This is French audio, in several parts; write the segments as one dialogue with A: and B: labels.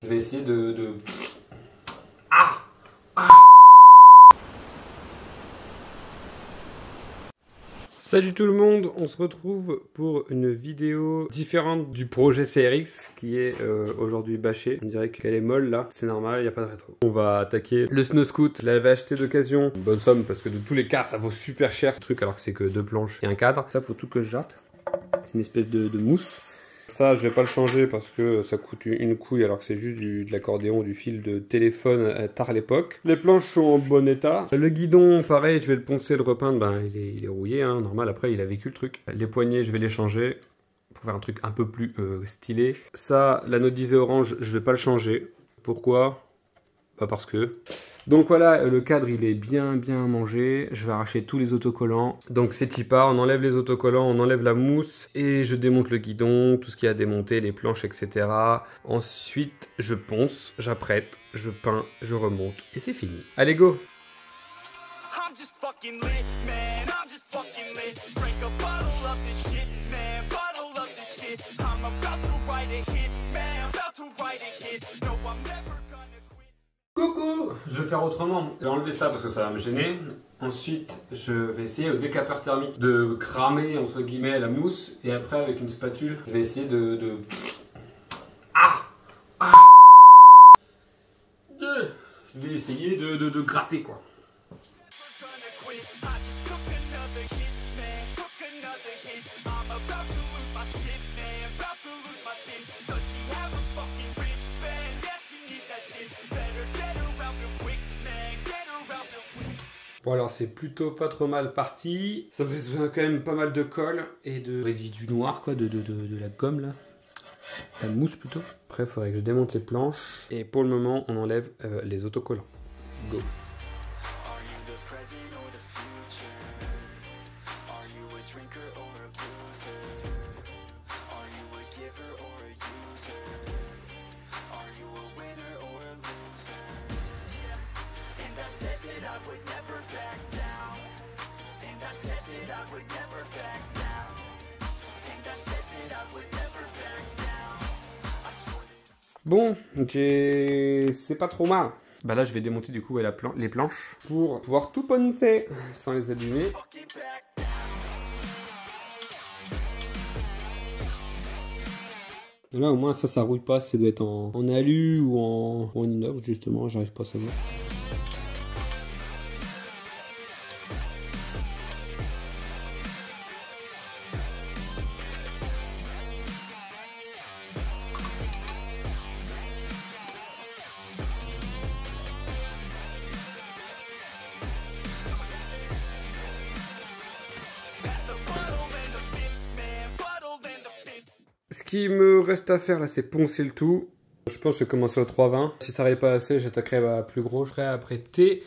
A: Je vais essayer de... Salut tout le monde, on se retrouve pour une vidéo différente du projet CRX qui est aujourd'hui bâché. On dirait qu'elle est molle là, c'est normal, il n'y a pas de rétro. On va attaquer le Snow Scoot, je l'avais acheté d'occasion, une bonne somme parce que de tous les cas ça vaut super cher ce truc alors que c'est que deux planches et un cadre. Ça faut tout que je jette, c'est une espèce de mousse. Ça je vais pas le changer parce que ça coûte une couille alors que c'est juste de l'accordéon, du fil de téléphone tard à l'époque. Les planches sont en bon état. Le guidon pareil je vais le poncer, le repeindre, ben, il est rouillé hein, normal, après il a vécu le truc. Les poignées je vais les changer pour faire un truc un peu plus stylé. Ça, l'anodisé orange je vais pas le changer. Pourquoi? Pas parce que... Donc voilà, le cadre il est bien mangé. Je vais arracher tous les autocollants. Donc c'est Tipa, on enlève les autocollants, on enlève la mousse et je démonte le guidon, tout ce qu'il y a à démonter, les planches, etc. Ensuite, je ponce, j'apprête, je peins, je remonte et c'est fini. Allez go! Coucou! Je vais faire autrement. Je vais enlever ça parce que ça va me gêner. Ensuite, je vais essayer au décapeur thermique de cramer entre guillemets la mousse. Et après, avec une spatule, je vais essayer de... Je vais essayer de gratter quoi. Bon alors c'est plutôt pas trop mal parti. Ça me reste quand même pas mal de colle et de résidus noirs quoi, de la gomme là. La mousse plutôt. Après il faudrait que je démonte les planches. Et pour le moment on enlève les autocollants. Go. Bon, c'est pas trop mal. Bah là je vais démonter du coup les planches pour pouvoir tout poncer sans les abîmer. Là au moins ça rouille pas, ça doit être en alu ou en inox justement, j'arrive pas à savoir. Ce qui me reste à faire là, c'est poncer le tout. Je pense que je vais commencer au 320. Si ça n'arrive pas assez, j'attaquerai à plus gros. Je ferai après T.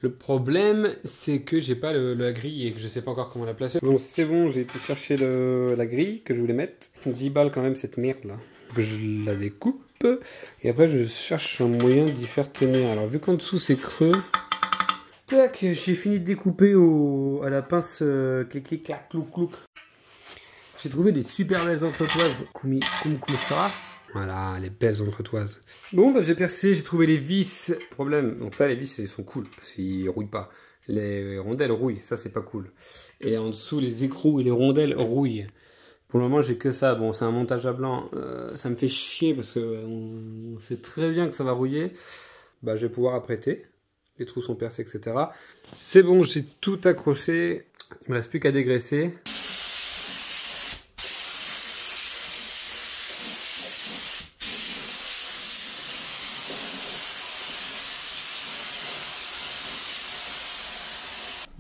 A: Le problème, c'est que j'ai pas la grille et que je sais pas encore comment la placer. Bon, c'est bon, j'ai été chercher la grille que je voulais mettre. 10 balles quand même cette merde là. Donc je la découpe. Et après, je cherche un moyen d'y faire tenir. Alors, vu qu'en dessous c'est creux. Tac, j'ai fini de découper à la pince clic clac clouc clouc. J'ai trouvé des super belles entretoises. Comme ça. Voilà, les belles entretoises. Bon, bah, j'ai percé, j'ai trouvé les vis. Problème, donc ça, les vis, ils sont cool. Parce qu'ils rouillent pas. Les rondelles rouillent, ça, c'est pas cool. Et en dessous, les écrous et les rondelles rouillent. Pour le moment, j'ai que ça. Bon, c'est un montage à blanc. Ça me fait chier parce que on sait très bien que ça va rouiller. Bah, je vais pouvoir apprêter. Les trous sont percés, etc. C'est bon, j'ai tout accroché. Il me reste plus qu'à dégraisser.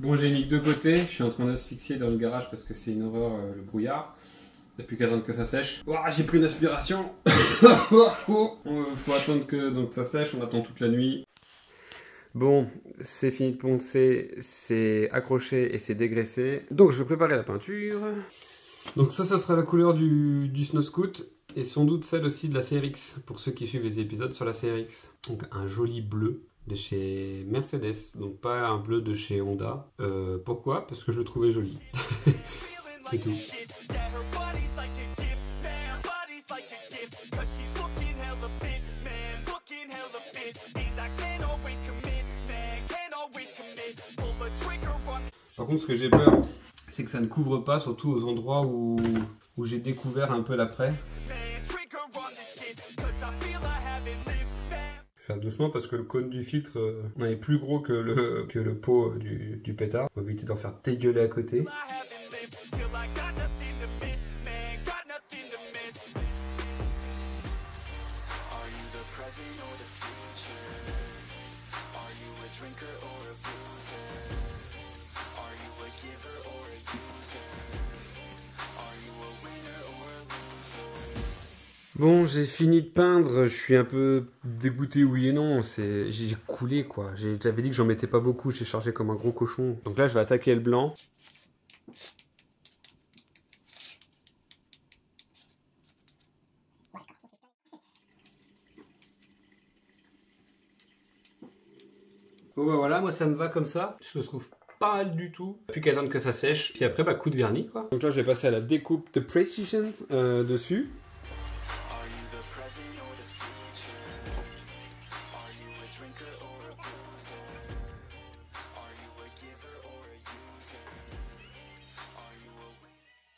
A: Bon, j'ai mis de côté, je suis en train d'asphyxier dans le garage parce que c'est une horreur le brouillard. Il n'y a plus qu'à attendre que ça sèche. Ouah, j'ai pris une aspiration. Faut attendre que donc, ça sèche, on attend toute la nuit. Bon, c'est fini de poncer, c'est accroché et c'est dégraissé. Donc je vais préparer la peinture. Donc ça sera la couleur du Snow Scoot et sans doute celle aussi de la CRX pour ceux qui suivent les épisodes sur la CRX. Donc un joli bleu de chez Mercedes, donc pas un bleu de chez Honda. Pourquoi? Parce que je le trouvais joli. C'est tout. Par contre, ce que j'ai peur, c'est que ça ne couvre pas, surtout aux endroits où j'ai découvert un peu l'après. Faire doucement parce que le cône du filtre est plus gros que le pot du pétard. Faut éviter d'en faire dégueuler à côté. Bon, j'ai fini de peindre, je suis un peu dégoûté, oui et non, j'ai coulé quoi. J'avais dit que j'en mettais pas beaucoup, j'ai chargé comme un gros cochon. Donc là, je vais attaquer le blanc. Bon bah voilà, moi ça me va comme ça, je le trouve pas mal du tout. Plus qu'à attendre que ça sèche, puis après bah coup de vernis quoi. Donc là je vais passer à la découpe de Precision dessus.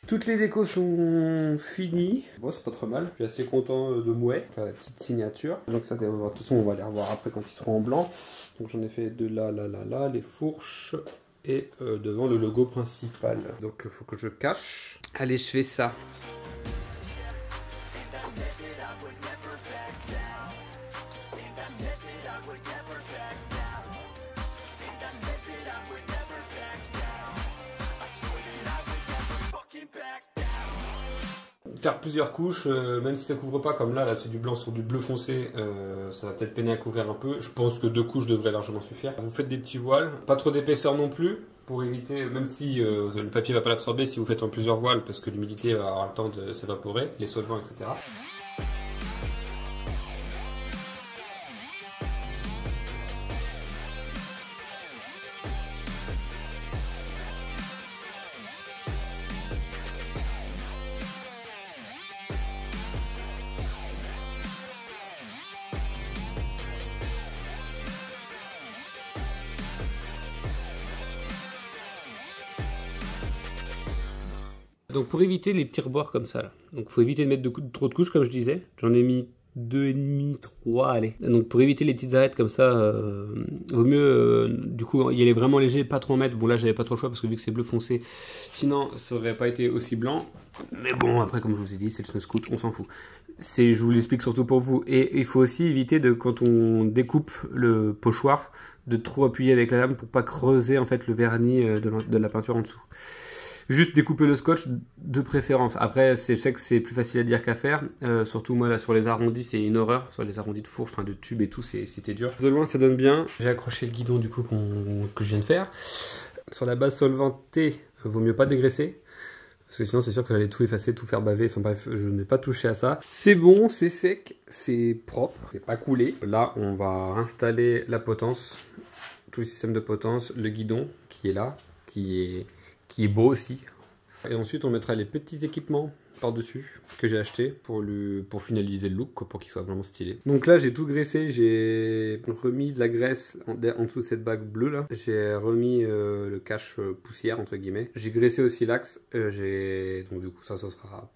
A: Toutes les décos sont finies. Bon, c'est pas trop mal. Je suis assez content de Mouais. La petite signature. Donc ça, de toute façon, on va les revoir après quand ils seront en blanc. Donc j'en ai fait de là, les fourches et devant le logo principal. Donc il faut que je cache. Allez, je fais ça. Faire plusieurs couches, même si ça couvre pas comme là c'est du blanc sur du bleu foncé, ça va peut-être peiner à couvrir un peu. Je pense que 2 couches devraient largement suffire. Vous faites des petits voiles, pas trop d'épaisseur non plus, pour éviter, même si le papier va pas l'absorber si vous faites en plusieurs voiles, parce que l'humidité va avoir le temps de s'évaporer, les solvants, etc. Donc pour éviter les petits rebords comme ça, là. Donc faut éviter de mettre trop de couches comme je disais. J'en ai mis 2,5, 3, allez. Donc pour éviter les petites arêtes comme ça, vaut mieux du coup il est vraiment léger, pas trop en mettre. Bon là j'avais pas trop le choix parce que vu que c'est bleu foncé, sinon ça aurait pas été aussi blanc. Mais bon après comme je vous ai dit c'est le Snow Scout, on s'en fout. Je vous l'explique surtout pour vous. Et il faut aussi éviter de quand on découpe le pochoir de trop appuyer avec la lame pour pas creuser en fait le vernis de la peinture en dessous. Juste découper le scotch de préférence. Après, je sais que c'est plus facile à dire qu'à faire. Surtout moi là sur les arrondis, c'est une horreur. Sur les arrondis de fourche, enfin de tubes et tout, c'était dur. De loin, ça donne bien. J'ai accroché le guidon du coup que je viens de faire. Sur la base solvantée, vaut mieux pas dégraisser. Parce que sinon, c'est sûr que j'allais tout effacer, tout faire baver. Enfin bref, je n'ai pas touché à ça. C'est bon, c'est sec, c'est propre, c'est pas coulé. Là, on va installer la potence, tout le système de potence, le guidon qui est là, qui est beau aussi. Et ensuite on mettra les petits équipements par-dessus que j'ai acheté pour finaliser le look, pour qu'il soit vraiment stylé. Donc là j'ai tout graissé, j'ai remis de la graisse en dessous de cette bague bleue là. J'ai remis le cache poussière entre guillemets. J'ai graissé aussi l'axe, donc du coup ça sera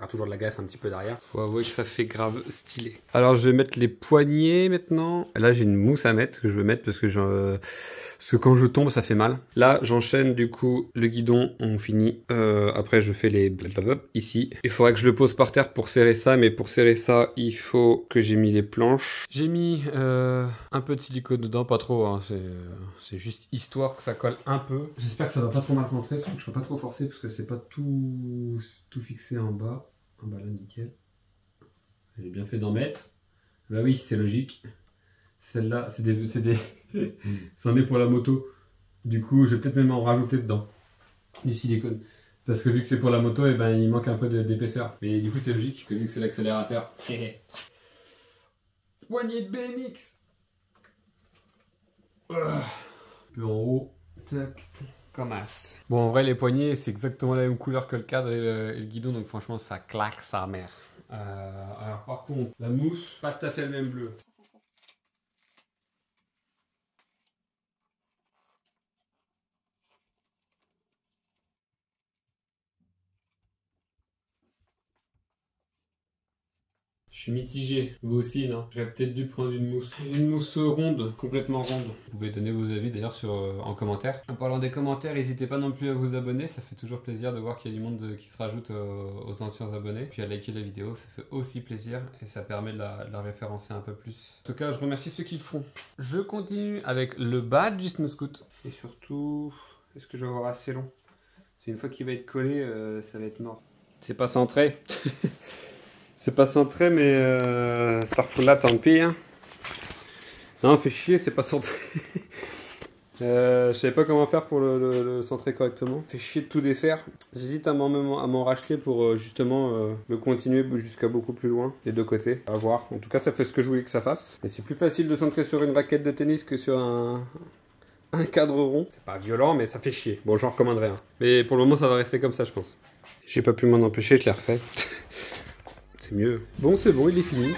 A: toujours de la graisse un petit peu derrière. Faut avouer que ça fait grave stylé. Alors je vais mettre les poignets maintenant. Là j'ai une mousse à mettre que je veux mettre parce que quand je tombe ça fait mal. Là j'enchaîne du coup le guidon, on finit. Après je fais les blablabla ici. Il faudrait que je le pose par terre pour serrer ça, mais pour serrer ça il faut que j'ai mis les planches. J'ai mis un peu de silicone dedans, pas trop, hein. C'est juste histoire que ça colle un peu. J'espère que ça va pas trop mal rentrer, surtout que je peux pas trop forcer parce que c'est pas tout fixé en bas. En bas là nickel. J'ai bien fait d'en mettre. Bah oui c'est logique. Celle-là c'est des c'en est pour la moto. Du coup je vais peut-être même en rajouter dedans du silicone. Parce que vu que c'est pour la moto, et ben il manque un peu d'épaisseur. Mais du coup c'est logique que vu que c'est l'accélérateur. Poignée de BMX. Un peu en haut. Tac. Comme as. Bon en vrai les poignées c'est exactement la même couleur que le cadre et le guidon, donc franchement ça claque sa mère. Alors par contre la mousse, pas tout à fait le même bleu. suis mitigé. Vous aussi, non? J'aurais peut-être dû prendre une mousse ronde, complètement ronde. Vous pouvez donner vos avis d'ailleurs en commentaire. En parlant des commentaires, n'hésitez pas non plus à vous abonner. Ça fait toujours plaisir de voir qu'il y a du monde qui se rajoute aux anciens abonnés. Puis à liker la vidéo, ça fait aussi plaisir et ça permet de la référencer un peu plus. En tout cas, je remercie ceux qui le font. Je continue avec le badge du Snow Scoot. Et surtout, est-ce que je vais avoir assez long? C'est une fois qu'il va être collé, ça va être mort. C'est pas centré. C'est pas centré, mais Starfall là, tant pis. Hein. Non, fait chier, c'est pas centré. Je savais pas comment faire pour le centrer correctement. Fait chier de tout défaire. J'hésite à m'en racheter pour justement le continuer jusqu'à beaucoup plus loin, des deux côtés. À voir. En tout cas, ça fait ce que je voulais que ça fasse. Et c'est plus facile de centrer sur une raquette de tennis que sur un cadre rond. C'est pas violent, mais ça fait chier. Bon, j'en recommanderais un. Mais pour le moment, ça va rester comme ça, je pense. J'ai pas pu m'en empêcher, je l'ai refait. C'est mieux. Bon, c'est bon, il est fini.